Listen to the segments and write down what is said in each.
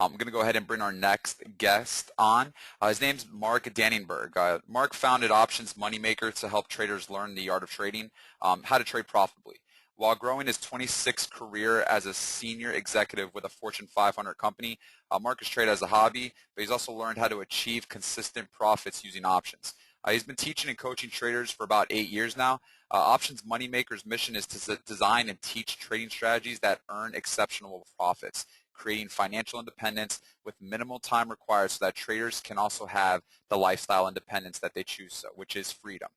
I'm going to go ahead and bring our next guest on. His name's Mark Dannenberg. Mark founded Options Moneymaker to help traders learn the art of trading, how to trade profitably. While growing his 26th career as a senior executive with a Fortune 500 company, Mark has traded as a hobby, but he's also learned how to achieve consistent profits using options. He's been teaching and coaching traders for about 8 years now. Options Moneymaker's mission is to design and teach trading strategies that earn exceptional profits, creating financial independence with minimal time required so that traders can also have the lifestyle independence that they choose, which is freedom.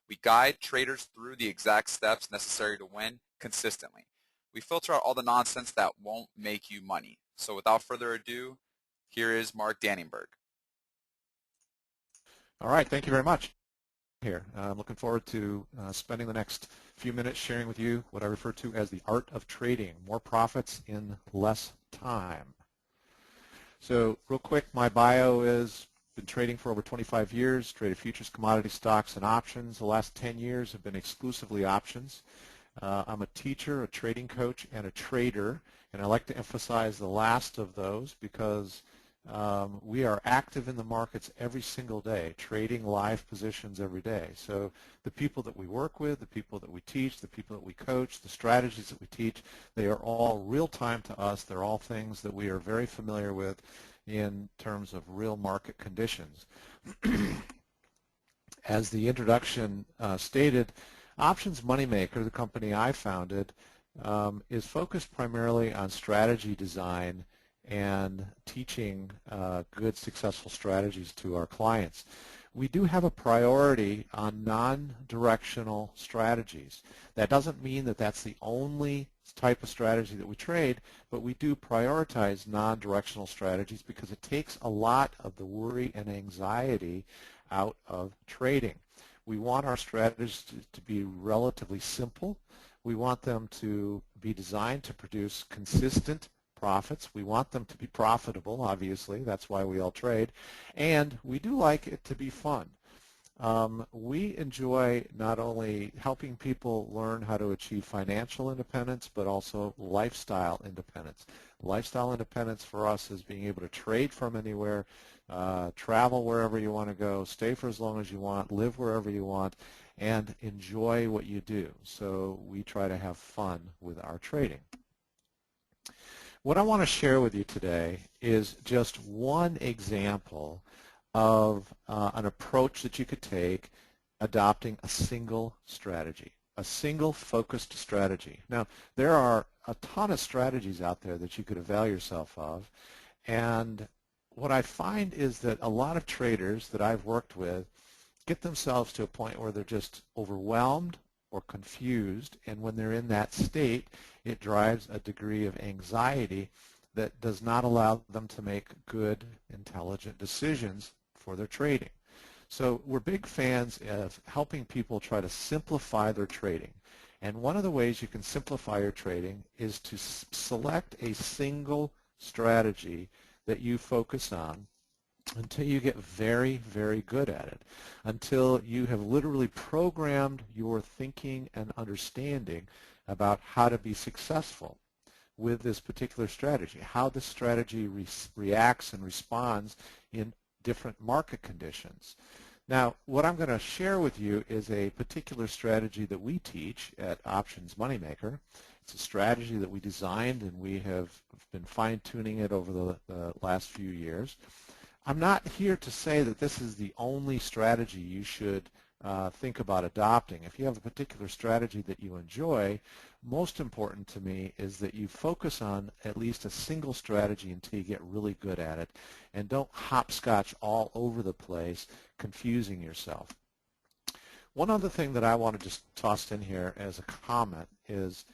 We guide traders through the exact steps necessary to win consistently. We filter out all the nonsense that won't make you money. So without further ado, here is Mark Dannenberg. All right, thank you very much. I'm looking forward to spending the next few minutes sharing with you what I refer to as the art of trading, more profits in less time. So real quick, my bio is been trading for over 25 years, traded futures, commodity stocks, and options. The last 10 years have been exclusively options. I'm a teacher, a trading coach, and a trader, and I like to emphasize the last of those because we are active in the markets every single day, trading live positions every day. So the people that we work with, the people that we teach, the people that we coach, the strategies that we teach, they are all real time to us. They're all things that we are very familiar with in terms of real market conditions. As the introduction stated, Options Moneymaker, the company I founded, is focused primarily on strategy design and teaching good, successful strategies to our clients. We do have a priority on non-directional strategies. That doesn't mean that that's the only type of strategy that we trade, but we do prioritize non-directional strategies because it takes a lot of the worry and anxiety out of trading. We want our strategies to be relatively simple. We want them to be designed to produce consistent profits. We want them to be profitable, obviously. That's why we all trade. And we do like it to be fun. We enjoy not only helping people learn how to achieve financial independence, but also lifestyle independence. Lifestyle independence for us is being able to trade from anywhere, travel wherever you want to go, stay for as long as you want, live wherever you want, and enjoy what you do. So we try to have fun with our trading. What I want to share with you today is just one example of an approach that you could take adopting a single strategy, a single focused strategy. Now, there are a ton of strategies out there that you could avail yourself of, and what I find is that a lot of traders that I've worked with get themselves to a point where they're just overwhelmed or confused, and when they're in that state, it drives a degree of anxiety that does not allow them to make good, intelligent decisions for their trading. So we're big fans of helping people try to simplify their trading. And one of the ways you can simplify your trading is to select a single strategy that you focus on until you get very, very good at it, until you have literally programmed your thinking and understanding about how to be successful with this particular strategy, how this strategy reacts and responds in different market conditions. Now, what I'm going to share with you is a particular strategy that we teach at Options Moneymaker. It's a strategy that we designed, and we have been fine-tuning it over the last few years. I'm not here to say that this is the only strategy you should think about adopting. If you have a particular strategy that you enjoy, most important to me is that you focus on at least a single strategy until you get really good at it, and don't hopscotch all over the place, confusing yourself. One other thing that I want to just toss in here as a comment is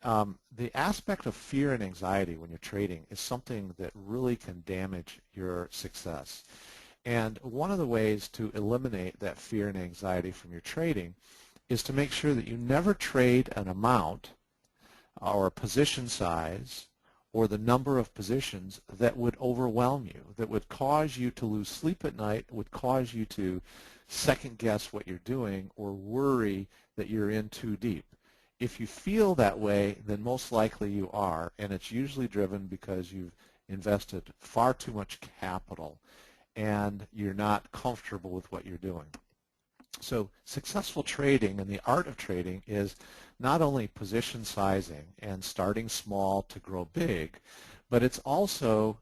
the aspect of fear and anxiety when you're trading is something that really can damage your success. And one of the ways to eliminate that fear and anxiety from your trading is to make sure that you never trade an amount or a position size or the number of positions that would overwhelm you, that would cause you to lose sleep at night, would cause you to second guess what you're doing or worry that you're in too deep. If you feel that way, then most likely you are, and it's usually driven because you've invested far too much capital and you're not comfortable with what you're doing. So successful trading and the art of trading is not only position sizing and starting small to grow big, but it's also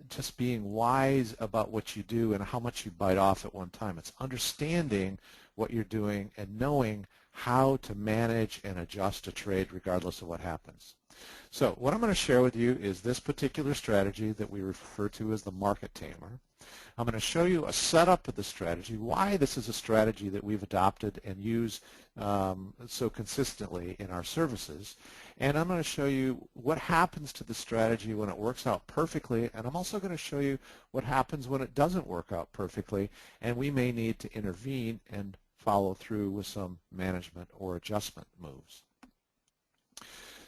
just being wise about what you do and how much you bite off at one time. It's understanding what you're doing and knowing how to manage and adjust a trade regardless of what happens. So what I'm going to share with you is this particular strategy that we refer to as the market tamer. I'm going to show you a setup of the strategy, why this is a strategy that we've adopted and use so consistently in our services. And I'm going to show you what happens to the strategy when it works out perfectly. And I'm also going to show you what happens when it doesn't work out perfectly. And we may need to intervene and follow through with some management or adjustment moves.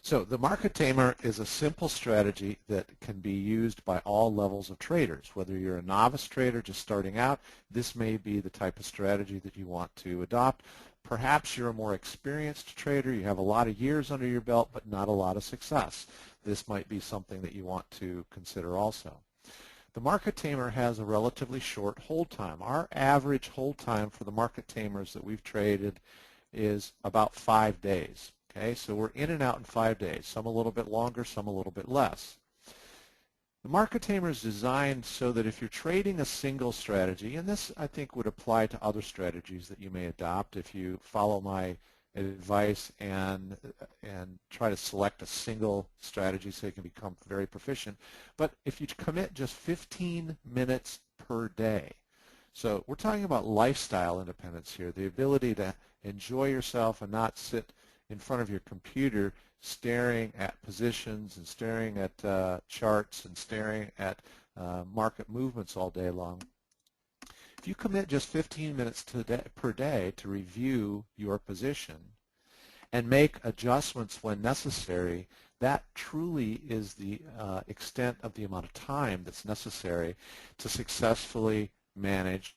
So the market tamer is a simple strategy that can be used by all levels of traders. Whether you're a novice trader just starting out, this may be the type of strategy that you want to adopt. Perhaps you're a more experienced trader, you have a lot of years under your belt but not a lot of success. This might be something that you want to consider also. The market tamer has a relatively short hold time. Our average hold time for the market tamers that we've traded is about 5 days. Okay, so we're in and out in 5 days, some a little bit longer, some a little bit less. The market tamer is designed so that if you're trading a single strategy, and this I think would apply to other strategies that you may adopt if you follow my advice and try to select a single strategy so you can become very proficient. But if you commit just 15 minutes per day, so we're talking about lifestyle independence here, the ability to enjoy yourself and not sit in front of your computer staring at positions and staring at charts and staring at market movements all day long. If you commit just 15 minutes per day to review your position and make adjustments when necessary, that truly is the extent of the amount of time that's necessary to successfully manage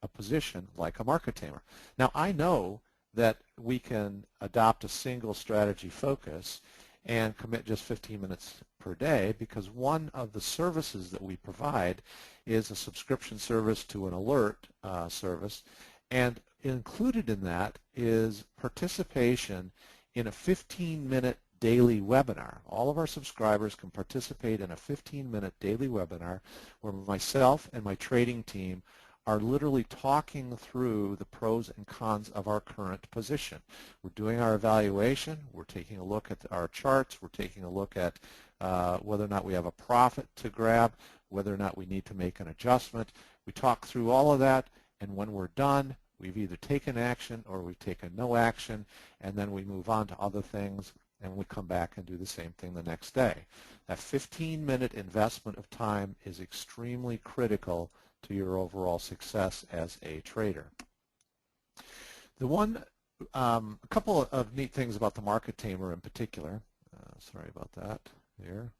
a position like a market tamer. Now, I know that we can adopt a single strategy focus and commit just 15 minutes per day because one of the services that we provide is a subscription service to an alert service, and included in that is participation in a 15-minute daily webinar. All of our subscribers can participate in a 15-minute daily webinar where myself and my trading team are literally talking through the pros and cons of our current position. We're doing our evaluation, we're taking a look at our charts, we're taking a look at whether or not we have a profit to grab, whether or not we need to make an adjustment. We talk through all of that, and when we're done, we've either taken action or we've taken no action, and then we move on to other things, and we come back and do the same thing the next day. That 15-minute investment of time is extremely critical to your overall success as a trader. A couple of neat things about the market tamer in particular. Sorry about that here.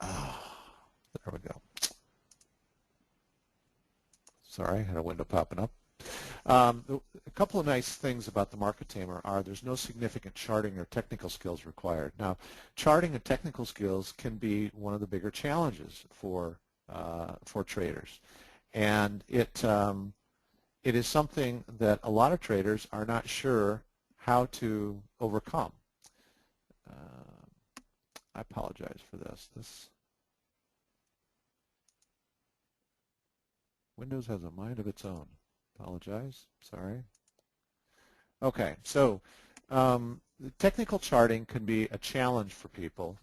There we go. Sorry, I had a window popping up. A couple of nice things about the market tamer are there's no significant charting or technical skills required. Now, charting and technical skills can be one of the bigger challenges for traders, and it is something that a lot of traders are not sure how to overcome. I apologize for this. Windows has a mind of its own. Apologize. Sorry. Okay, so technical charting can be a challenge for people,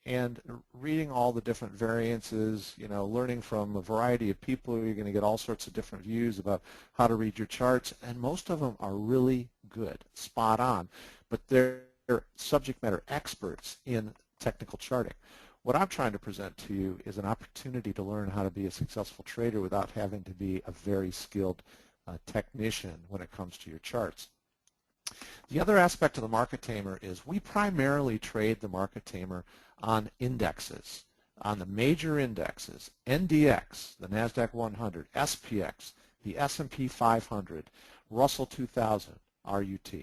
and reading all the different variances, learning from a variety of people, you're going to get all sorts of different views about how to read your charts, and most of them are really good, spot on, but they're subject matter experts in technical charting. What I'm trying to present to you is an opportunity to learn how to be a successful trader without having to be a very skilled technician when it comes to your charts. The other aspect of the market tamer is we primarily trade the market tamer on indexes, on the major indexes, NDX, the NASDAQ 100, SPX, the S&P 500, Russell 2000, RUT.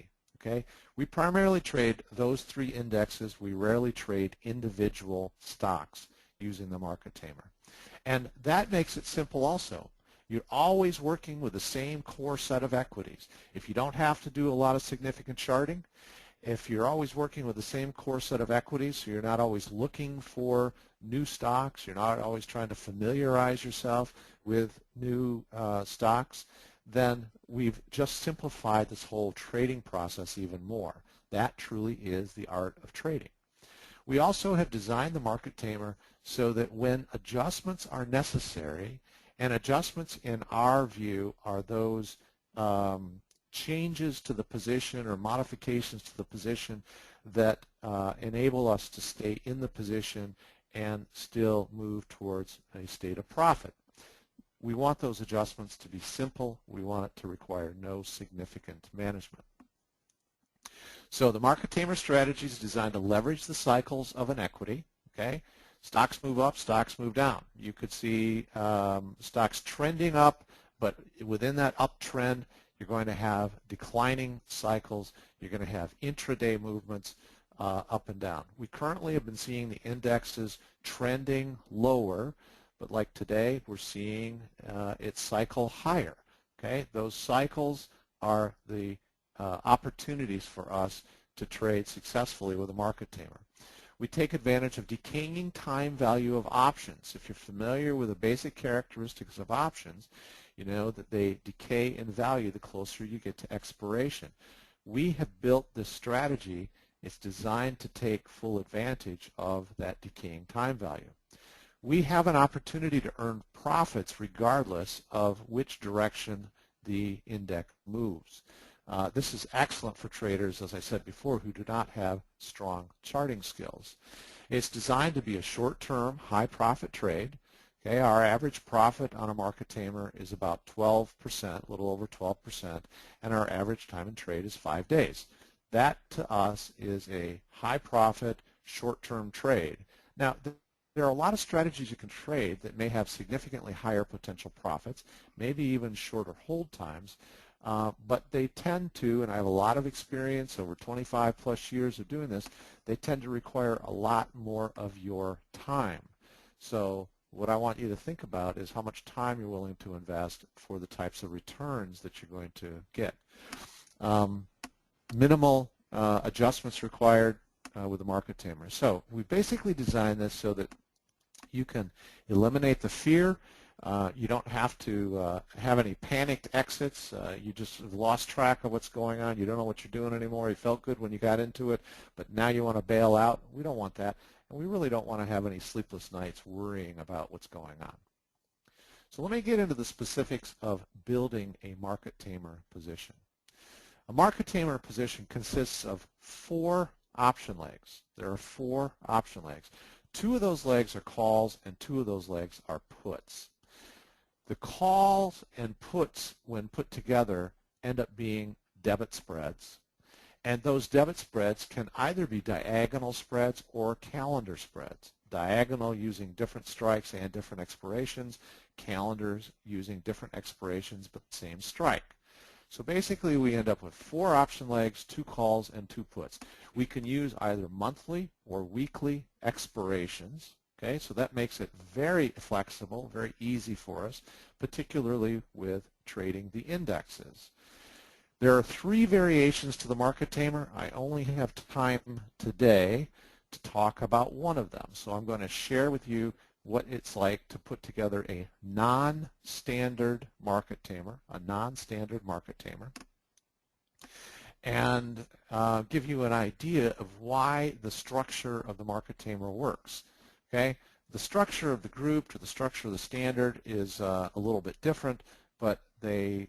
Okay? We primarily trade those three indexes. We rarely trade individual stocks using the market tamer. And that makes it simple also. You're always working with the same core set of equities. If you don't have to do a lot of significant charting, if you're always working with the same core set of equities, so you're not always looking for new stocks, you're not always trying to familiarize yourself with new stocks, then we've just simplified this whole trading process even more. That truly is the art of trading. We also have designed the market tamer so that when adjustments are necessary, and adjustments in our view are those changes to the position or modifications to the position that enable us to stay in the position and still move towards a state of profit. We want those adjustments to be simple. We want it to require no significant management. So the market tamer strategy is designed to leverage the cycles of an equity. Okay, stocks move up, stocks move down. You could see stocks trending up, but within that uptrend, you're going to have declining cycles. You're going to have intraday movements up and down. We currently have been seeing the indexes trending lower, but like today, we're seeing it cycle higher. Okay, those cycles are the opportunities for us to trade successfully with a market tamer. We take advantage of decaying time value of options. If you're familiar with the basic characteristics of options, you know that they decay in value the closer you get to expiration. We have built this strategy. It's designed to take full advantage of that decaying time value. We have an opportunity to earn profits regardless of which direction the index moves. This is excellent for traders, as I said before, who do not have strong charting skills. It's designed to be a short-term, high-profit trade. Okay, our average profit on a market tamer is about 12%, a little over 12%, and our average time in trade is 5 days. That, to us, is a high-profit, short-term trade. Now, there are a lot of strategies you can trade that may have significantly higher potential profits, maybe even shorter hold times, but they tend to, and I have a lot of experience over 25 plus years of doing this, they tend to require a lot more of your time. So what I want you to think about is how much time you're willing to invest for the types of returns that you're going to get. Minimal adjustments required with the market tamer. So we basically designed this so that you can eliminate the fear. You don't have to have any panicked exits. You just have lost track of what's going on. You don't know what you're doing anymore. You felt good when you got into it, but now you want to bail out. We don't want that, and we really don't want to have any sleepless nights worrying about what's going on. So let me get into the specifics of building a market tamer position. A market tamer position consists of 4 option legs. There are 4 option legs. 2 of those legs are calls, and 2 of those legs are puts. The calls and puts, when put together, end up being debit spreads. And those debit spreads can either be diagonal spreads or calendar spreads. Diagonal using different strikes and different expirations. Calendars using different expirations but same strike. So basically we end up with 4 option legs, 2 calls, and 2 puts. We can use either monthly or weekly expirations. Okay, so that makes it very flexible, very easy for us, particularly with trading the indexes. There are 3 variations to the market tamer. I only have time today to talk about one of them. So I'm going to share with you what it's like to put together a non-standard market tamer, and give you an idea of why the structure of the market tamer works. Okay, the structure of the group to the structure of the standard is a little bit different, but they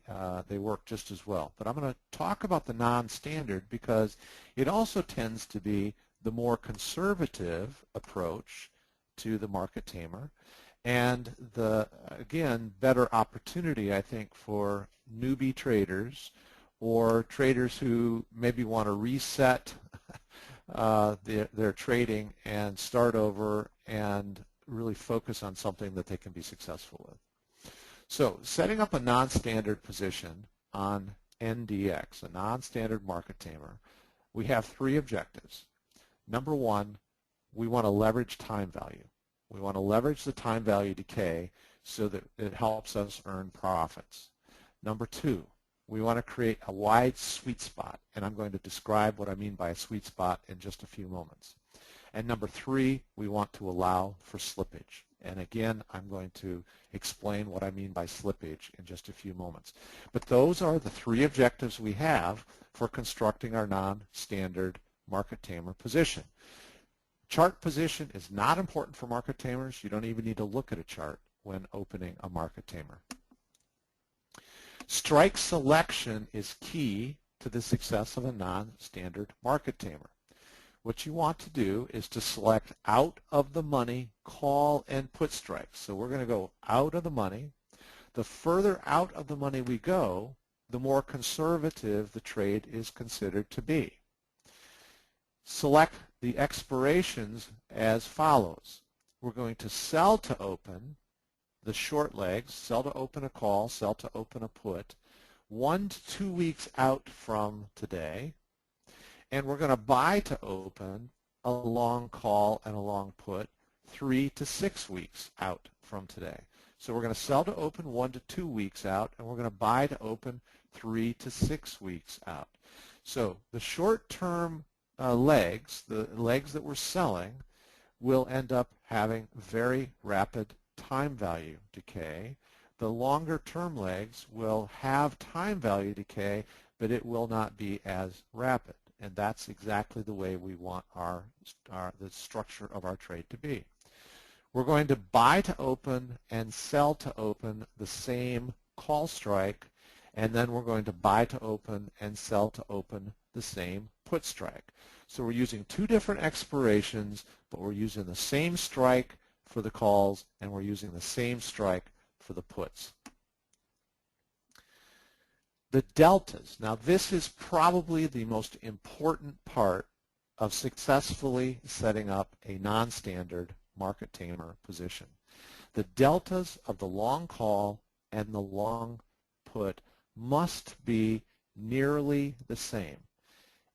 work just as well. But I'm going to talk about the non-standard because it also tends to be the more conservative approach to the market tamer, and the, again, better opportunity, I think, for newbie traders or traders who maybe want to reset their trading and start over and really focus on something that they can be successful with. So setting up a non-standard position on NDX, a non-standard market tamer, we have three objectives. Number one, we want to leverage time value. We want to leverage the time value decay so that it helps us earn profits. Number two, we want to create a wide sweet spot, and I'm going to describe what I mean by a sweet spot in just a few moments. And number three, we want to allow for slippage. And again, I'm going to explain what I mean by slippage in just a few moments. But those are the three objectives we have for constructing our non-standard market tamer position. Chart position is not important for market tamers. You don't even need to look at a chart when opening a market tamer. Strike selection is key to the success of a non-standard market tamer. What you want to do is to select out of the money call and put strikes. So we're going to go out of the money. The further out of the money we go, the more conservative the trade is considered to be. Select the expirations as follows. We're going to sell to open the short legs, sell to open a call, sell to open a put, 1 to 2 weeks out from today. And we're going to buy to open a long call and a long put 3 to 6 weeks out from today. So we're going to sell to open 1 to 2 weeks out, and we're going to buy to open 3 to 6 weeks out. So the short-term legs, the legs that we're selling, will end up having very rapid time value decay. The longer-term legs will have time value decay, but it will not be as rapid. And that's exactly the way we want the structure of our trade to be. We're going to buy to open and sell to open the same call strike, and then we're going to buy to open and sell to open the same put strike. So we're using two different expirations, but we're using the same strike for the calls, and we're using the same strike for the puts. The deltas. Now this is probably the most important part of successfully setting up a non-standard market tamer position. The deltas of the long call and the long put must be nearly the same.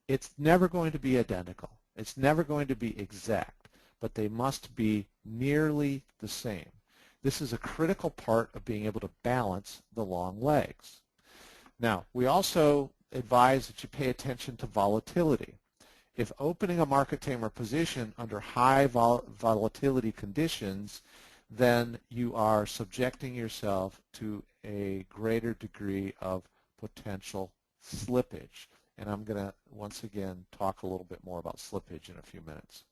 It's never going to be identical. It's never going to be exact, but they must be nearly the same. This is a critical part of being able to balance the long legs. Now, we also advise that you pay attention to volatility. If opening a market tamer position under high volatility conditions, then you are subjecting yourself to a greater degree of potential slippage. And I'm going to, once again, talk a little bit more about slippage in a few minutes.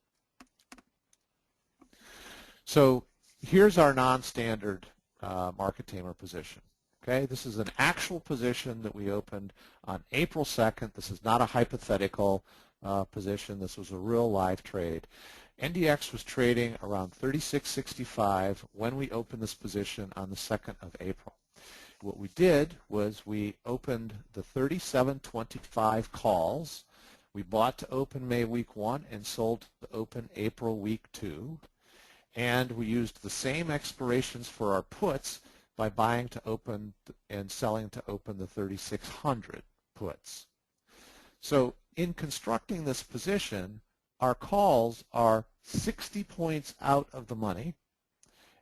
So here's our non-standard market tamer position. Okay, this is an actual position that we opened on April 2nd. This is not a hypothetical position. This was a real live trade. NDX was trading around 36.65 when we opened this position on the 2nd of April. What we did was we opened the 37.25 calls. We bought to open May week 1 and sold to open April week 2. And we used the same expirations for our puts by buying to open and selling to open the 3600 puts. So in constructing this position, our calls are 60 points out of the money,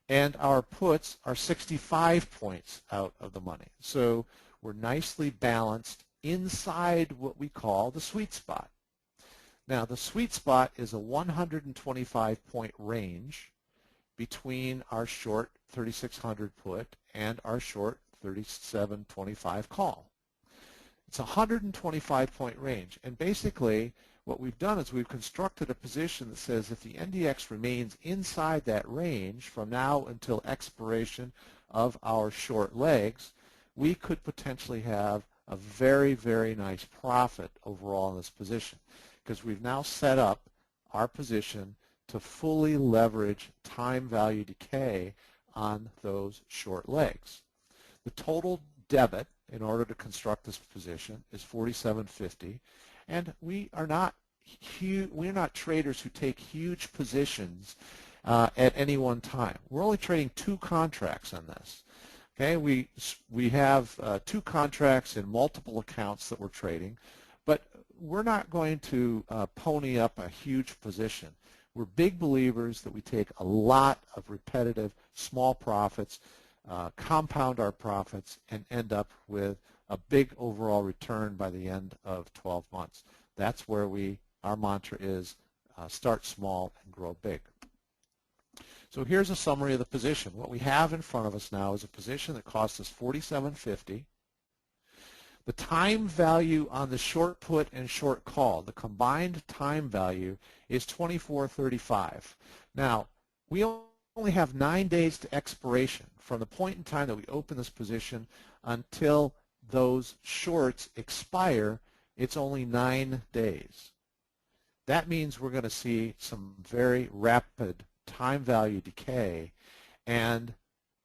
and our puts are 65 points out of the money. So we're nicely balanced inside what we call the sweet spot. Now the sweet spot is a 125-point range between our short 3600 put and our short 3725 call. It's a 125-point range, and basically what we've done is we've constructed a position that says if the NDX remains inside that range from now until expiration of our short legs, we could potentially have a very, very nice profit overall in this position, because we've now set up our position to fully leverage time value decay on those short legs. The total debit in order to construct this position is $47.50, and we're not traders who take huge positions at any one time. We're only trading 2 contracts on this. Okay, we have two contracts in multiple accounts that we're trading, but we're not going to pony up a huge position. We're big believers that we take a lot of repetitive small profits, compound our profits, and end up with a big overall return by the end of 12 months. That's where our mantra is start small and grow big. So here's a summary of the position. What we have in front of us now is a position that cost us $47.50. The time value on the short put and short call, the combined time value, is $24.35. Now, we only have 9 days to expiration from the point in time that we open this position until those shorts expire. It's only 9 days. That means we're going to see some very rapid time value decay, and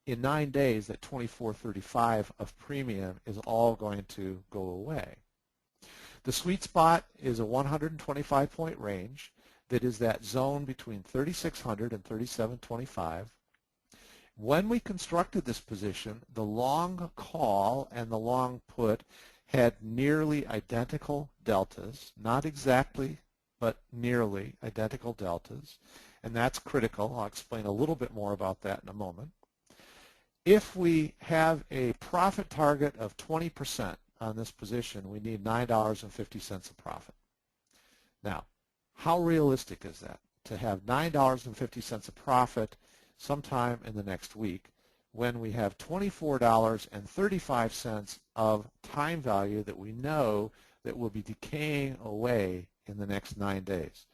in 9 days that $24.35 of premium is all going to go away. The sweet spot is a 125-point range that is that zone between 3,600 and 3,725. When we constructed this position, the long call and the long put had nearly identical deltas, not exactly, but nearly identical deltas, and that's critical. I'll explain a little bit more about that in a moment. If we have a profit target of 20% on this position, we need $9.50 of profit. Now, how realistic is that? To have $9.50 of profit sometime in the next week when we have $24.35 of time value that we know that will be decaying away in the next 9 days.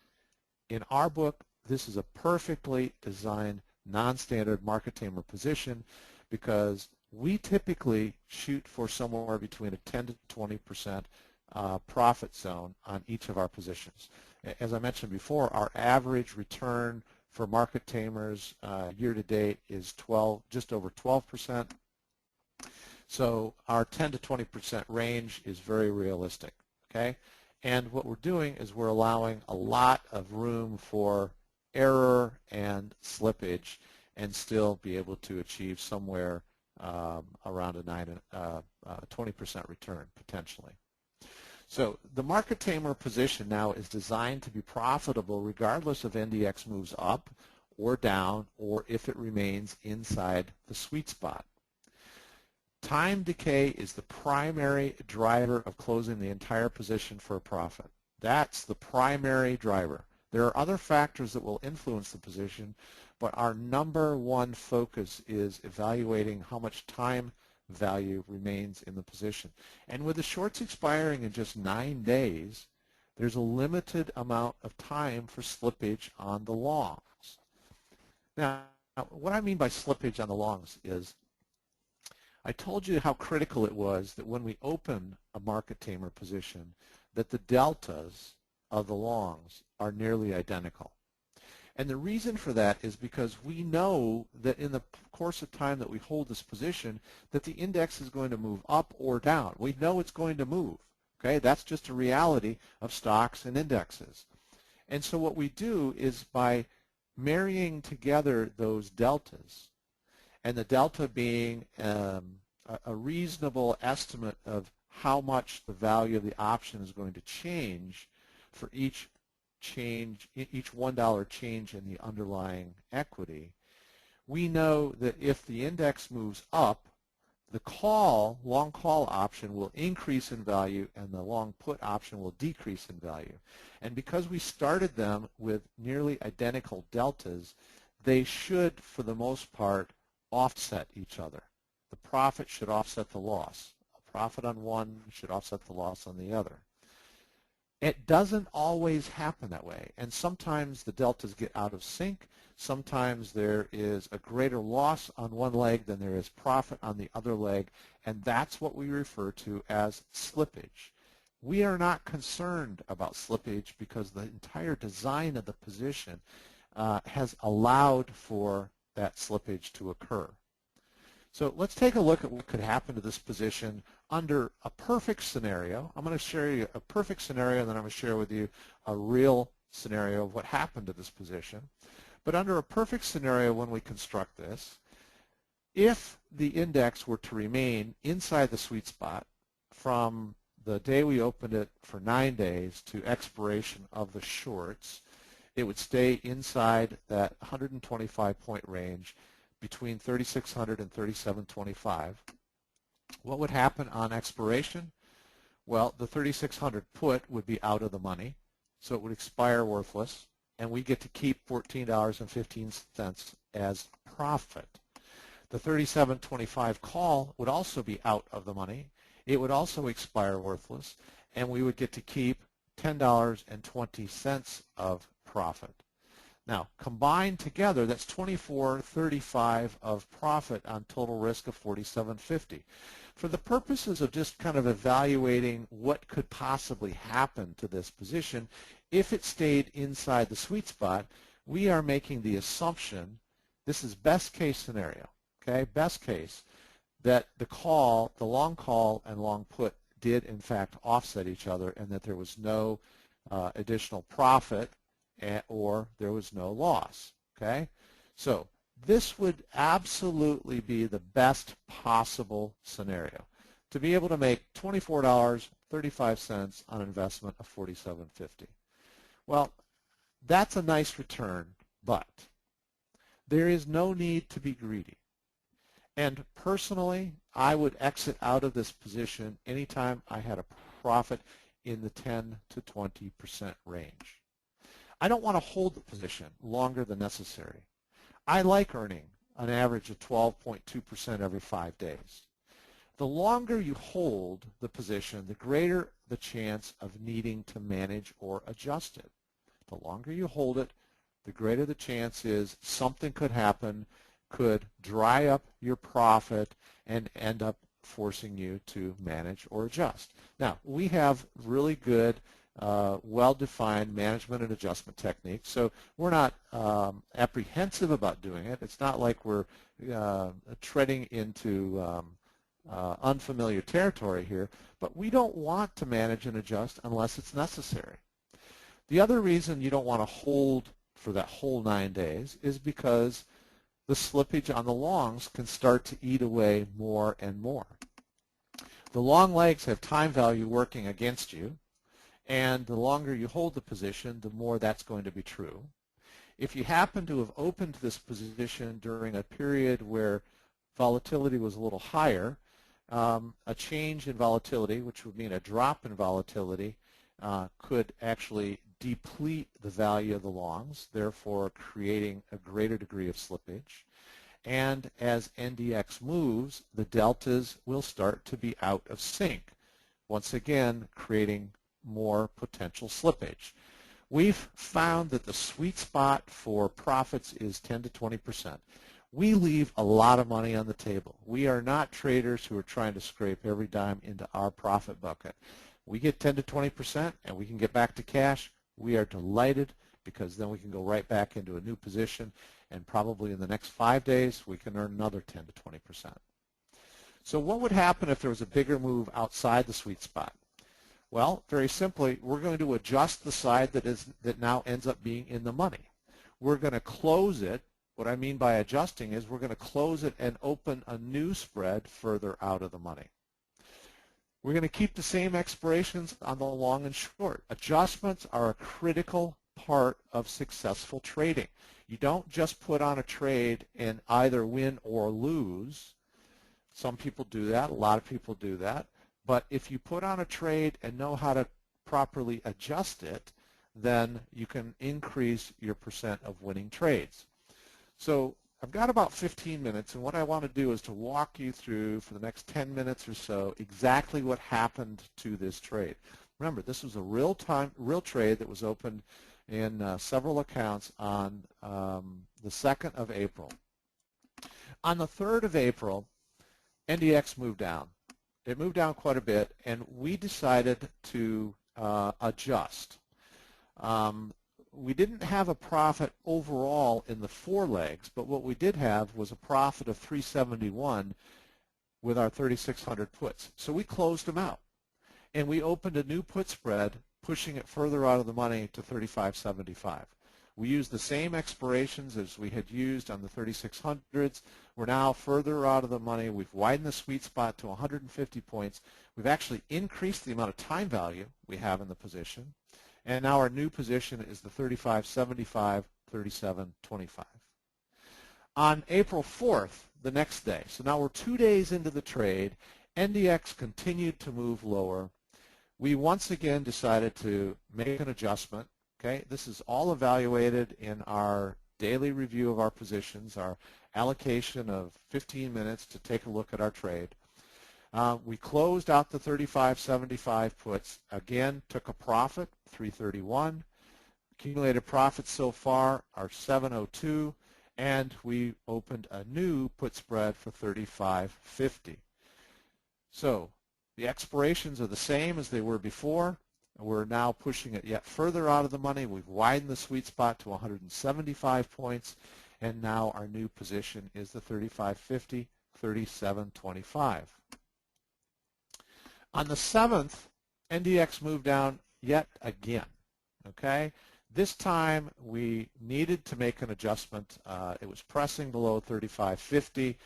In our book, this is a perfectly designed non-standard market tamer position because we typically shoot for somewhere between a 10 to 20% profit zone on each of our positions. As I mentioned before, our average return for market tamers year to date is just over 12%. So our 10 to 20% range is very realistic. Okay, and what we're doing is we're allowing a lot of room for error and slippage and still be able to achieve somewhere around a 20% return potentially. So the market tamer position now is designed to be profitable regardless if NDX moves up or down or if it remains inside the sweet spot. Time decay is the primary driver of closing the entire position for a profit. That's the primary driver. There are other factors that will influence the position, but our number one focus is evaluating how much time value remains in the position. And with the shorts expiring in just 9 days, there's a limited amount of time for slippage on the longs. Now, what I mean by slippage on the longs is I told you how critical it was that when we open a market tamer position that the deltas of the longs are nearly identical. And the reason for that is because we know that in the course of time that we hold this position that the index is going to move up or down. We know it's going to move. Okay, that's just a reality of stocks and indexes. And so what we do is by marrying together those deltas, and the delta being a reasonable estimate of how much the value of the option is going to change for each $1 change in the underlying equity, we know that if the index moves up, the long call option will increase in value and the long put option will decrease in value. And because we started them with nearly identical deltas, they should, for the most part, offset each other. The profit should offset the loss. A profit on one should offset the loss on the other. It doesn't always happen that way, and sometimes the deltas get out of sync. Sometimes there is a greater loss on one leg than there is profit on the other leg, and that's what we refer to as slippage. We are not concerned about slippage because the entire design of the position has allowed for that slippage to occur. So let's take a look at what could happen to this position under a perfect scenario. I'm going to share you a perfect scenario, and then I'm going to share with you a real scenario of what happened to this position. But under a perfect scenario when we construct this, If the index were to remain inside the sweet spot from the day we opened it for 9 days to expiration of the shorts, it would stay inside that 125-point range between 3,600 and 3,725. What would happen on expiration? Well, the 3,600 put would be out of the money, so it would expire worthless, and we get to keep $14.15 as profit. The 37.25 call would also be out of the money. It would also expire worthless, and we would get to keep $10.20 of profit. Now, combined together, that's $24.35 of profit on total risk of $47.50. For the purposes of just kind of evaluating what could possibly happen to this position, if it stayed inside the sweet spot, we are making the assumption, this is best case scenario, okay, best case, that the long call and long put did in fact offset each other and that there was no additional profit or there was no loss, okay? So this would absolutely be the best possible scenario, to be able to make $24.35 on an investment of $47.50. Well, that's a nice return, but there is no need to be greedy. And personally, I would exit out of this position anytime I had a profit in the 10 to 20% range. I don't want to hold the position longer than necessary. I like earning an average of 12.2% every 5 days. The longer you hold the position, the greater the chance of needing to manage or adjust it. The longer you hold it, the greater the chance is something could happen, could dry up your profit and end up forcing you to manage or adjust. Now, we have really good, well-defined management and adjustment techniques, so we're not apprehensive about doing it. It's not like we're treading into unfamiliar territory here, but we don't want to manage and adjust unless it's necessary. The other reason you don't want to hold for that whole 9 days is because the slippage on the longs can start to eat away more and more. The long legs have time value working against you, and the longer you hold the position, the more that's going to be true. If you happen to have opened this position during a period where volatility was a little higher, a change in volatility, which would mean a drop in volatility, could actually deplete the value of the longs, therefore creating a greater degree of slippage. And as NDX moves, the deltas will start to be out of sync, once again creating more potential slippage. We've found that the sweet spot for profits is 10 to 20%. We leave a lot of money on the table. We are not traders who are trying to scrape every dime into our profit bucket. We get 10 to 20% and we can get back to cash. We are delighted because then we can go right back into a new position, and probably in the next 5 days we can earn another 10 to 20%. So what would happen if there was a bigger move outside the sweet spot? Well, very simply, we're going to adjust the side that now ends up being in the money. We're going to close it. What I mean by adjusting is we're going to close it and open a new spread further out of the money. We're going to keep the same expirations on the long and short. Adjustments are a critical part of successful trading. You don't just put on a trade and either win or lose. Some people do that. A lot of people do that. But if you put on a trade and know how to properly adjust it, then you can increase your percent of winning trades. So I've got about 15 minutes, and what I want to do is to walk you through for the next 10 minutes or so exactly what happened to this trade. Remember, this was a real trade that was opened in several accounts on the 2nd of April. On the 3rd of April, NDX moved down. It moved down quite a bit, and we decided to adjust. We didn't have a profit overall in the 4 legs, but what we did have was a profit of 371 with our 3,600 puts. So we closed them out, and we opened a new put spread, pushing it further out of the money to 35.75. We used the same expirations as we had used on the 3600s. We're now further out of the money. We've widened the sweet spot to 150 points. We've actually increased the amount of time value we have in the position. And now our new position is the 35.75, 37.25. On April 4th, the next day, so now we're 2 days into the trade, NDX continued to move lower. We once again decided to make an adjustment. Okay, this is all evaluated in our daily review of our positions, our allocation of 15 minutes to take a look at our trade. We closed out the 35.75 puts. Again, took a profit, 331. Accumulated profits so far are 702, and we opened a new put spread for 35.50. So the expirations are the same as they were before. We're now pushing it yet further out of the money. We've widened the sweet spot to 175 points, and now our new position is the 35.50, 37.25. On the 7th, NDX moved down yet again. Okay, this time we needed to make an adjustment. It was pressing below 35.50,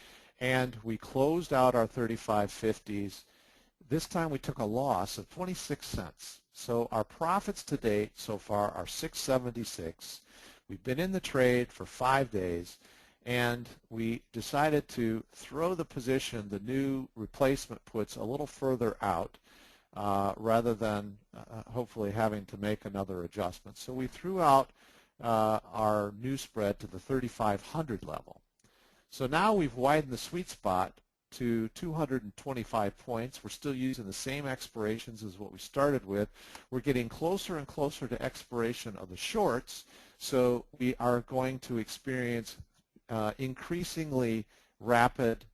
and we closed out our 35.50s. This time we took a loss of 26 cents. So our profits to date so far are 676. We've been in the trade for 5 days, and we decided to throw the position, the new replacement puts, a little further out rather than hopefully having to make another adjustment. So we threw out our new spread to the 3,500 level. So now we've widened the sweet spot to 225 points. We're still using the same expirations as what we started with. We're getting closer and closer to expiration of the shorts, so we are going to experience increasingly rapid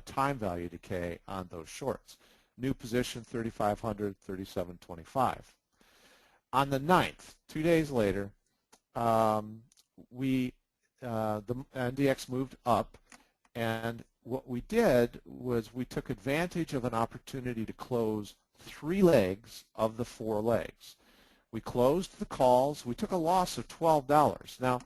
time value decay on those shorts. New position 3,500, 37.25. On the 9th, 2 days later, the NDX moved up, and what we did was we took advantage of an opportunity to close 3 legs of the 4 legs. We closed the calls. We took a loss of $12. Now,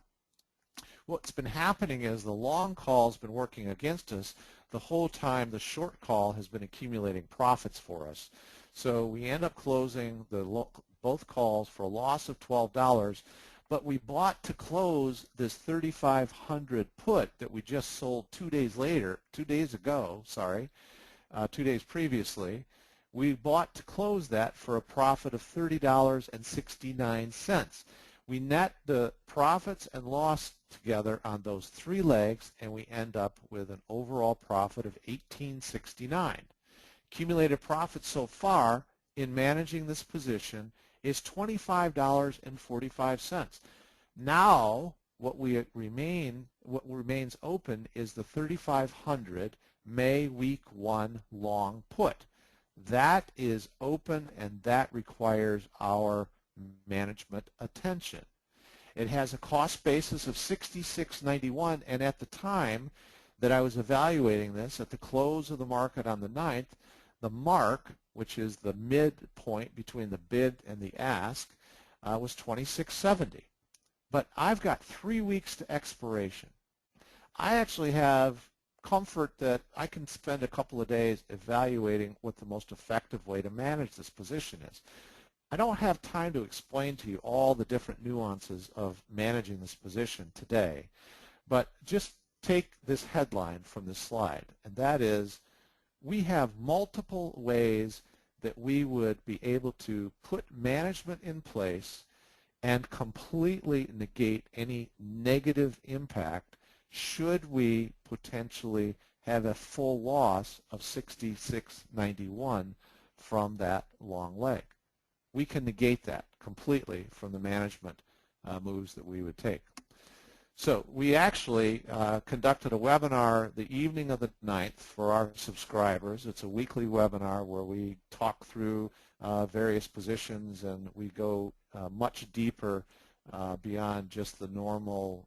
what's been happening is the long call's been working against us the whole time. The short call has been accumulating profits for us. So we end up closing both calls for a loss of $12. But we bought to close this 3,500 put that we just sold 2 days previously. We bought to close that for a profit of $30.69. We net the profits and loss together on those 3 legs, and we end up with an overall profit of $18.69. Accumulated profit so far in managing this position is $25.45. Now, what remains open is the 3,500 May week 1 long put. That is open, and that requires our management attention. It has a cost basis of $66.91, and at the time that I was evaluating this, at the close of the market on the 9th, the mark, which is the midpoint between the bid and the ask, was $26.70. But I've got 3 weeks to expiration. I actually have comfort that I can spend a couple of days evaluating what the most effective way to manage this position is. I don't have time to explain to you all the different nuances of managing this position today, but just take this headline from this slide, and that is we have multiple ways that we would be able to put management in place and completely negate any negative impact should we potentially have a full loss of 66.91 from that long leg. We can negate that completely from the management moves that we would take. So we actually conducted a webinar the evening of the 9th for our subscribers. It's a weekly webinar where we talk through various positions, and we go much deeper beyond just the normal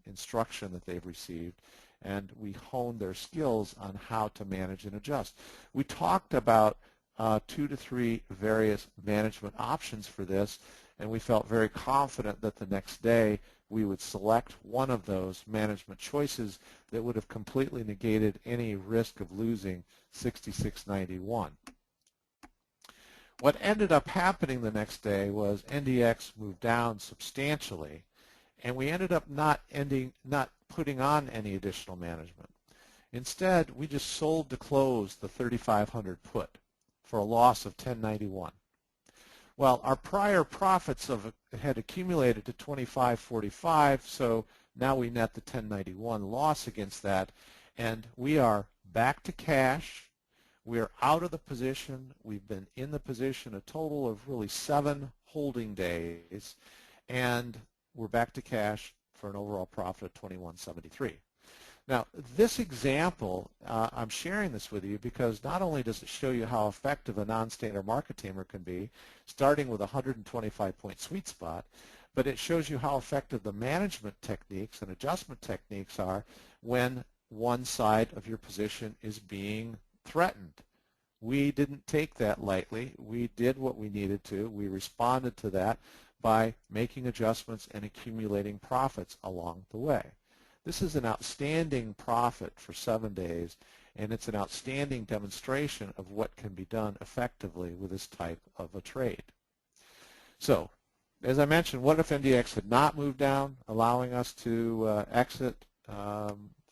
instruction that they've received, and we hone their skills on how to manage and adjust. We talked about 2 to 3 various management options for this, and we felt very confident that the next day we would select one of those management choices that would have completely negated any risk of losing 66.91. What ended up happening the next day was NDX moved down substantially, and we ended up not putting on any additional management. Instead, we just sold to close the 3,500 put for a loss of 1091. Well, our prior profits had accumulated to 2545, so now we net the 1091 loss against that, and we are back to cash. We are out of the position. We've been in the position a total of really 7 holding days, and we're back to cash for an overall profit of 2173. Now, this example, I'm sharing this with you because not only does it show you how effective a non-standard market tamer can be, starting with a 125-point sweet spot, but it shows you how effective the management techniques and adjustment techniques are when one side of your position is being threatened. We didn't take that lightly. We did what we needed to. We responded to that by making adjustments and accumulating profits along the way. This is an outstanding profit for 7 days, and it's an outstanding demonstration of what can be done effectively with this type of a trade. So, as I mentioned, what if NDX had not moved down, allowing us to exit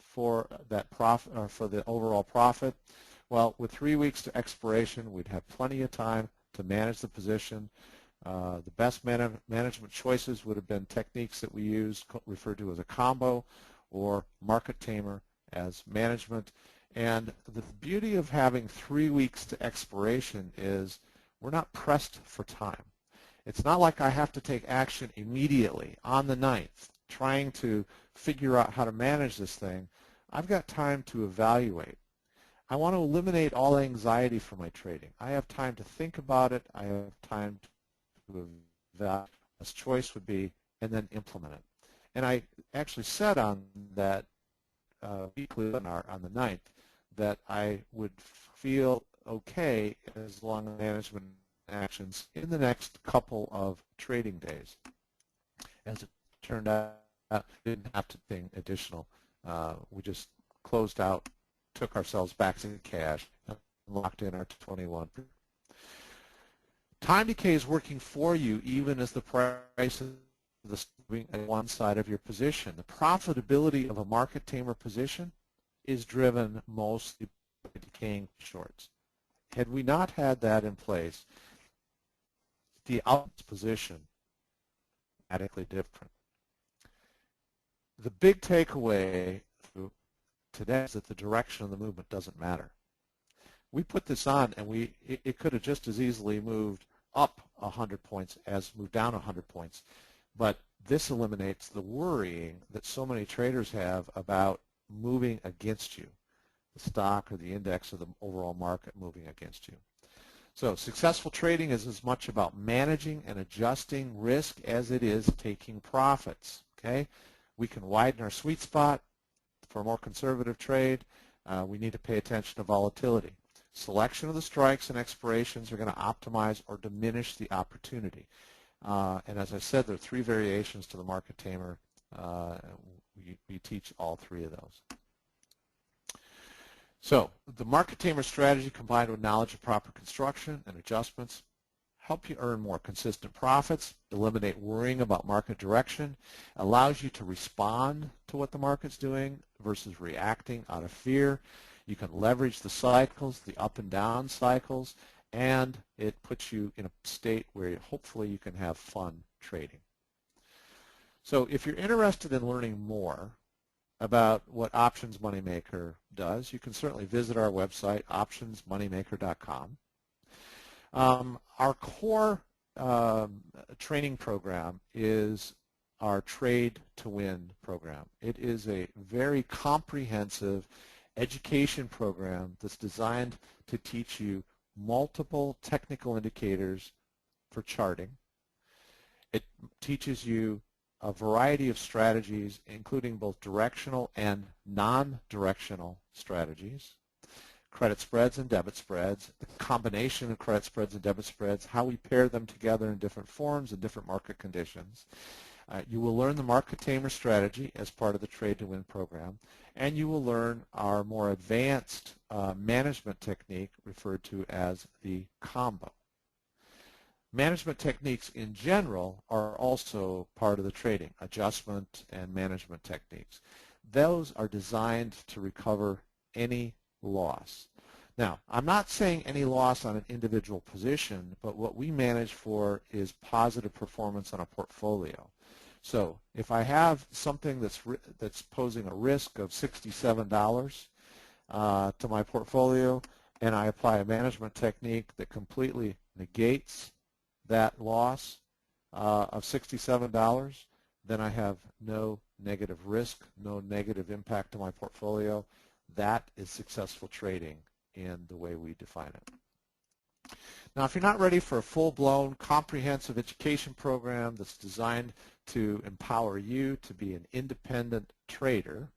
for that profit, or for the overall profit? Well, with 3 weeks to expiration, we'd have plenty of time to manage the position. The best management choices would have been techniques that we use, referred to as a combo, or market tamer as management. And the beauty of having 3 weeks to expiration is we're not pressed for time. It's not like I have to take action immediately on the 9th trying to figure out how to manage this thing. I've got time to evaluate. I want to eliminate all anxiety from my trading. I have time to think about it. I have time to evaluate. This choice would be, and then implement it. And I actually said on that weekly webinar on the 9th that I would feel okay as long as management actions in the next couple of trading days. As it turned out, we didn't have to think additional. We just closed out, took ourselves back to cash, and locked in our 21. Time decay is working for you even as the price of the at one side of your position. The profitability of a market tamer position is driven mostly by decaying shorts. Had we not had that in place, the out position radically different. The big takeaway today is that the direction of the movement doesn't matter. We put this on, and it could have just as easily moved up 100 points as moved down 100 points. But this eliminates the worrying that so many traders have about moving against you, the stock or the index or the overall market moving against you. So successful trading is as much about managing and adjusting risk as it is taking profits. Okay, we can widen our sweet spot for a more conservative trade. We need to pay attention to volatility. Selection of the strikes and expirations are going to optimize or diminish the opportunity. And as I said, there are 3 variations to the market tamer. We teach all 3 of those. So the market tamer strategy combined with knowledge of proper construction and adjustments help you earn more consistent profits, eliminate worrying about market direction, allows you to respond to what the market's doing versus reacting out of fear. You can leverage the cycles, the up and down cycles, and it puts you in a state where hopefully you can have fun trading. So if you're interested in learning more about what Options Moneymaker does, you can certainly visit our website, optionsmoneymaker.com. Our core training program is our Trade to Win program. It is a very comprehensive education program that's designed to teach you multiple technical indicators for charting. It teaches you a variety of strategies, including both directional and non-directional strategies. credit spreads and debit spreads, the combination of credit spreads and debit spreads, how we pair them together in different forms and different market conditions. You will learn the market tamer strategy as part of the Trade to Win program, and you will learn our more advanced management technique referred to as the combo. Management techniques in general are also part of the trading, adjustment and management techniques. Those are designed to recover any loss. Now, I'm not saying any loss on an individual position, but what we manage for is positive performance on a portfolio. So if I have something that's posing a risk of $67 to my portfolio, and I apply a management technique that completely negates that loss of $67, then I have no negative risk, no negative impact to my portfolio. That is successful trading in the way we define it. Now, if you're not ready for a full-blown, comprehensive education program that's designed to empower you to be an independent trader,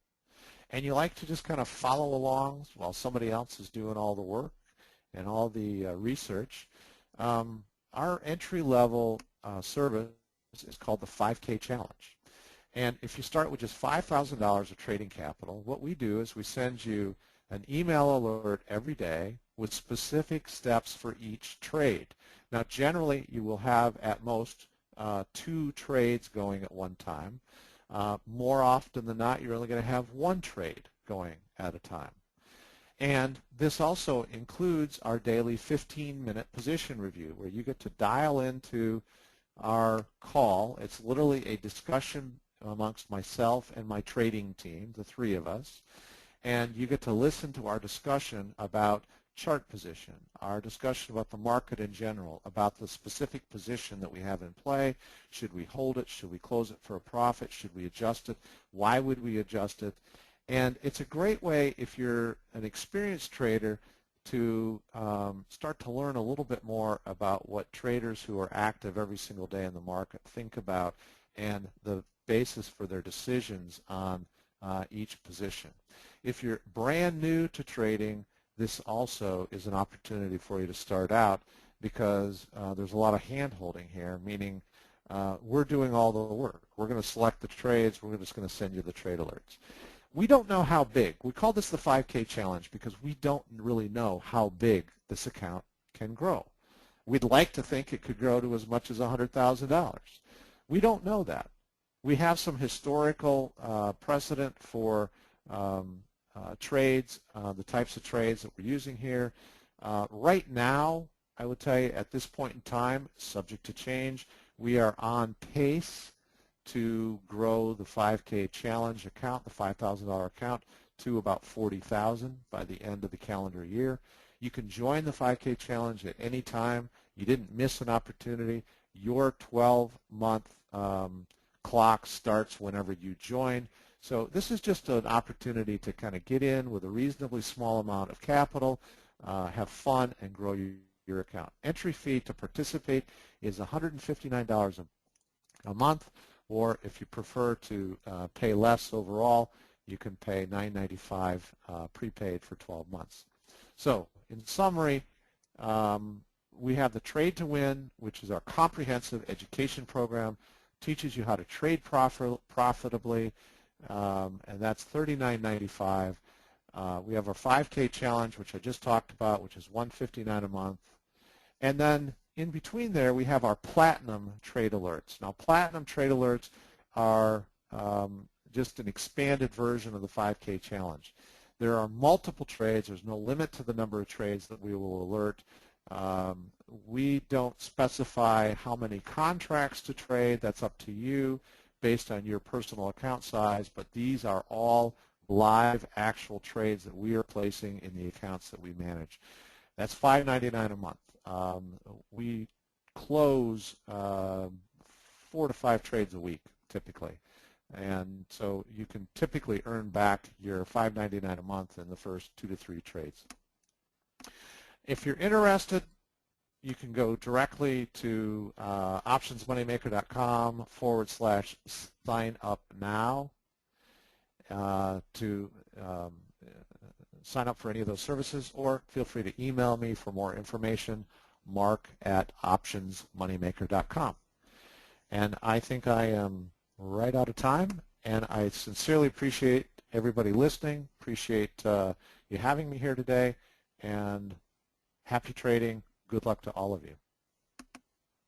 and you like to just kind of follow along while somebody else is doing all the work and all the research, our entry-level service is called the 5K Challenge. And if you start with just $5,000 of trading capital, what we do is we send you an email alert every day with specific steps for each trade. Now, generally, you will have at most 2 trades going at one time. More often than not, you're only going to have 1 trade going at a time. And this also includes our daily 15-minute position review, where you get to dial into our call. It's literally a discussion amongst myself and my trading team, the 3 of us, and you get to listen to our discussion about chart position, our discussion about the market in general, about the specific position that we have in play. Should we hold it? Should we close it for a profit? Should we adjust it? Why would we adjust it? And it's a great way, if you're an experienced trader, to start to learn a little bit more about what traders who are active every single day in the market think about and the basis for their decisions on each position. If you're brand new to trading, this also is an opportunity for you to start out, because there's a lot of hand-holding here, meaning we're doing all the work. We're going to select the trades. We're just going to send you the trade alerts. We don't know how big. We call this the 5K Challenge because we don't really know how big this account can grow. We'd like to think it could grow to as much as $100,000. We don't know that. We have some historical precedent for trades, the types of trades that we're using here. Right now, I would tell you at this point in time, subject to change, we are on pace to grow the 5K Challenge account, the $5,000 account, to about $40,000 by the end of the calendar year. You can join the 5K Challenge at any time. You didn't miss an opportunity. Your 12-month clock starts whenever you join. So this is just an opportunity to kind of get in with a reasonably small amount of capital, have fun, and grow your account. Entry fee to participate is $159 a month, or if you prefer to pay less overall, you can pay $9.95 prepaid for 12 months. So in summary, we have the Trade to Win, which is our comprehensive education program, teaches you how to trade profitably, and that's $39.95. We have our 5K Challenge, which I just talked about, which is $159 a month. And then in between there, we have our Platinum Trade Alerts. Now, Platinum Trade Alerts are just an expanded version of the 5K Challenge. There are multiple trades. There's no limit to the number of trades that we will alert. We don't specify how many contracts to trade. That's up to you based on your personal account size, but these are all live actual trades that we are placing in the accounts that we manage. That's $5.99 a month. We close 4 to 5 trades a week typically, and so you can typically earn back your $5.99 a month in the first 2 to 3 trades. If you're interested, you can go directly to optionsmoneymaker.com/sign up now to sign up for any of those services, or feel free to email me for more information, mark@optionsmoneymaker.com. And I think I am right out of time, and I sincerely appreciate everybody listening, appreciate you having me here today, and happy trading. Good luck to all of you.